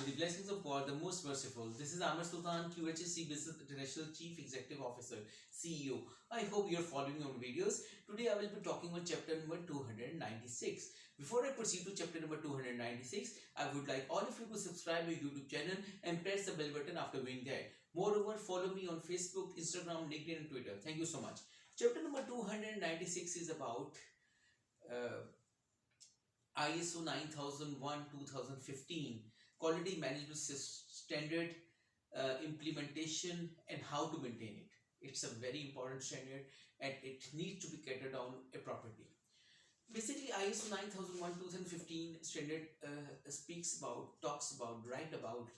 with the blessings of God, the most merciful. This is Amir Sultan, HSE Business International Chief Executive Officer, CEO. I hope you are following on videos. Today I will be talking about chapter number 296. Before I proceed to chapter number 296, I would like all of you to subscribe my YouTube channel and press the bell button after doing that. Moreover, follow me on Facebook, Instagram, LinkedIn and Twitter. Thank you so much. Chapter number 296 is about uh, ISO 9001-2015 Quality Management Standard implementation and how to maintain it. It's a very important standard and it needs to be catered down appropriately. Basically, ISO 9001-2015 standard talks about, write about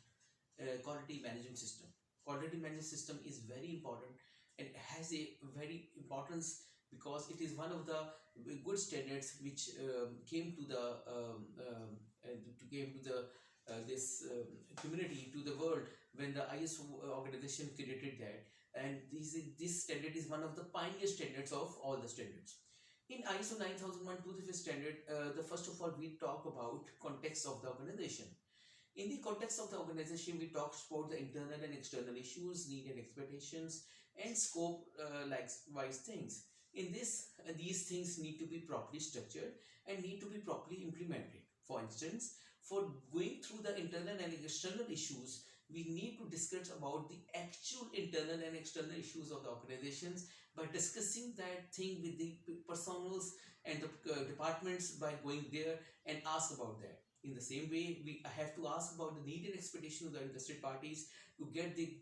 quality management system. Quality management system is very important and has a very importance because it is one of the good standards which came to the this community, to the world, when the ISO organization created that. And this standard is one of the pioneer standards of all the standards. In ISO 9001-2015 standard, the first of all we talk about context of the organization. In the context of the organization, we talk about the internal and external issues, need and expectations, and scope likewise things. In this, these things need to be properly structured and need to be properly implemented. For instance, for going through the internal and external issues, we need to discuss about the actual internal and external issues of the organizations by discussing that thing with the personals and the departments by going there and ask about that. In the same way, we have to ask about the need and expectation of the interested parties to get the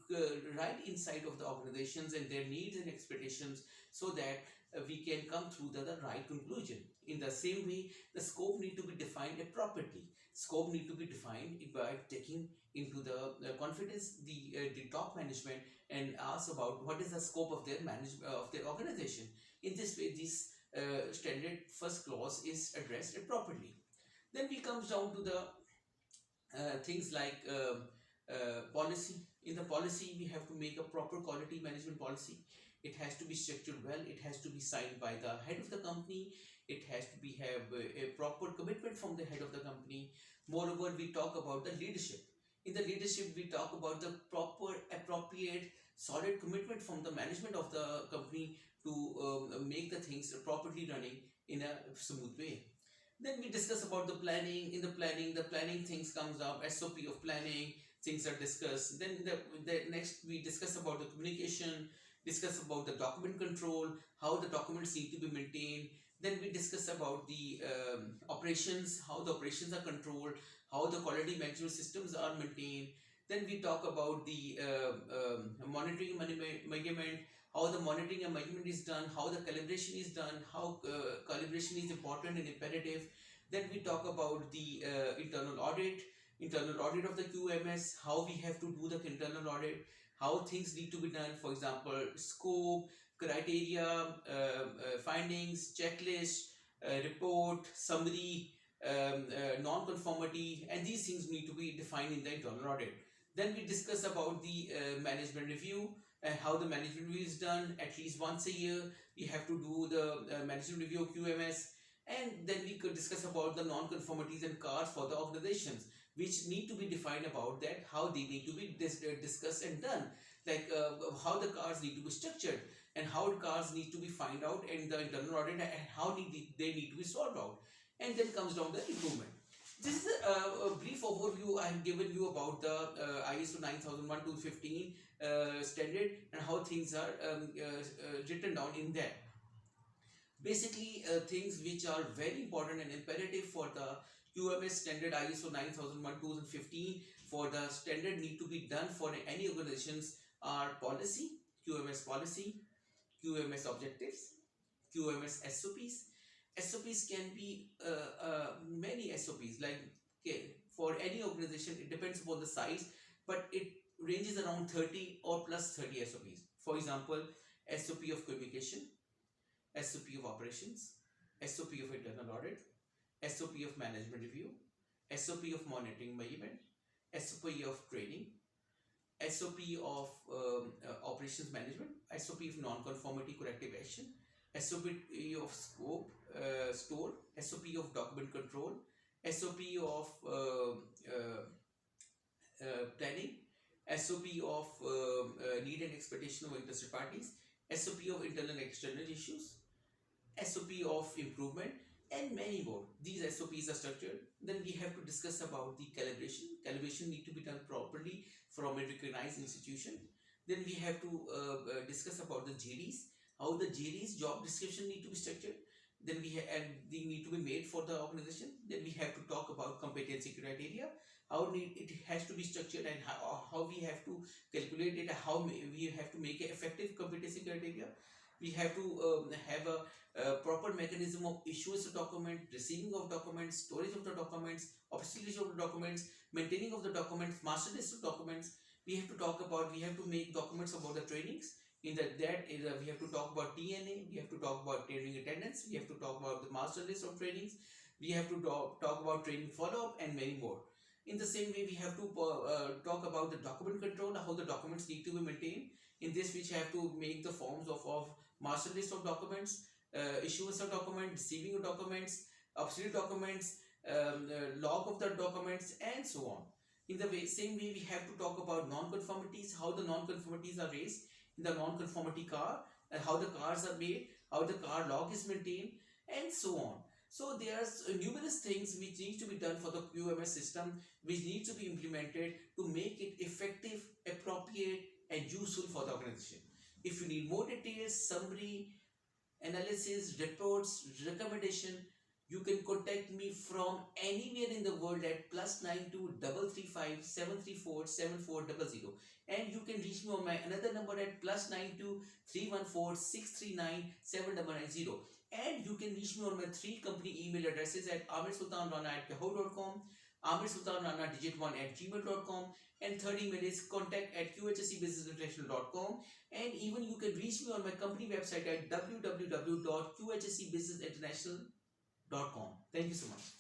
right insight of the organizations and their needs and expectations so that we can come through the right conclusion. In the same way, the scope need to be defined appropriately. Scope need to be defined by taking into the confidence the top management and ask about what is the scope of their management of their organization. In this way, this standard first clause is addressed appropriately. Then we comes down to the things like policy. In the policy, we have to make a proper quality management policy. It has to be structured well. It has to be signed by the head of the company. It has to be have a proper commitment from the head of the company. Moreover, we talk about the leadership. In the leadership, we talk about the proper, appropriate, solid commitment from the management of the company to make the things properly running in a smooth way. Then we discuss about the planning. In the planning things comes up, SOP of planning, things are discussed. Then the next we discuss about the communication, discuss about the document control, how the documents need to be maintained. Then we discuss about the operations, how the operations are controlled, how the quality management systems are maintained. Then we talk about the monitoring measurement, how the monitoring and measurement is done, how the calibration is done, how calibration is important and imperative. Then we talk about the internal audit of the QMS, how we have to do the internal audit, how things need to be done, for example, scope, criteria, findings, checklist, report, summary, non-conformity, and these things need to be defined in the internal audit. Then we discuss about the management review and how the management review is done. At least once a year, we have to do the management review of QMS. And then we could discuss about the non-conformities and CARs for the organizations, which need to be defined about that, how they need to be discussed and done. Like how the CARs need to be structured and how the CARs need to be found out in the internal audit and how they need to be solved out. And then comes down the improvement. This is a brief overview I have given you about the ISO 9001-2015 standard and how things are written down in there. Basically, things which are very important and imperative for the QMS standard ISO 9001-2015 for the standard need to be done for any organizations are policy, QMS objectives, QMS SOPs. SOPs can be many SOPs, like for any organization it depends upon the size, but it ranges around 30 or plus 30 SOPs. For example, SOP of communication, SOP of operations, SOP of internal audit, SOP of management review, SOP of monitoring measurement, SOP of training, SOP of operations management, SOP of non-conformity corrective action, SOP of scope, store, SOP of document control, SOP of planning, SOP of need and expectation of interested parties, SOP of internal and external issues, SOP of improvement, and many more. These SOPs are structured. Then we have to discuss about the calibration. Calibration need to be done properly from a recognized institution. Then we have to discuss about the JDs, how the JDs job description need to be structured. Then and they need to be made for the organization. Then we have to talk about competency criteria, how it has to be structured, and how we have to calculate it, how we have to make an effective competency criteria. We have to have a proper mechanism of issuance of document, receiving of documents, storage of the documents, obsolescence of the documents, maintaining of the documents, master list of documents. We have to talk about, we have to make documents about the trainings. In that area, we have to talk about TNA, we have to talk about training attendance, we have to talk about the master list of trainings, we have to talk about training follow-up, and many more. In the same way, we have to talk about the document control, how the documents need to be maintained. In this, we have to make the forms of master list of documents, issuance of documents, receiving of documents, obsolete documents, log of the documents, and so on. In the same way, we have to talk about non-conformities, how the non-conformities are raised in the non-conformity car, and how the cars are made, how the car log is maintained, and so on. So there are numerous things which need to be done for the QMS system, which needs to be implemented to make it effective, appropriate, and useful for the organization. If you need more details, summary, analysis, reports, recommendation, you can contact me from anywhere in the world at +92 335 734 7400, and you can reach me on my another number at +92 314 639 7990, and you can reach me on my 3 company email addresses at amirsultanrana@yahoo.com, amirsultanrana digit1@gmail.com, and third email is contact@qhsebusinessinternational.com, and even you can reach me on my company website at www.qhsebusinessinternational.com. Thank you so much.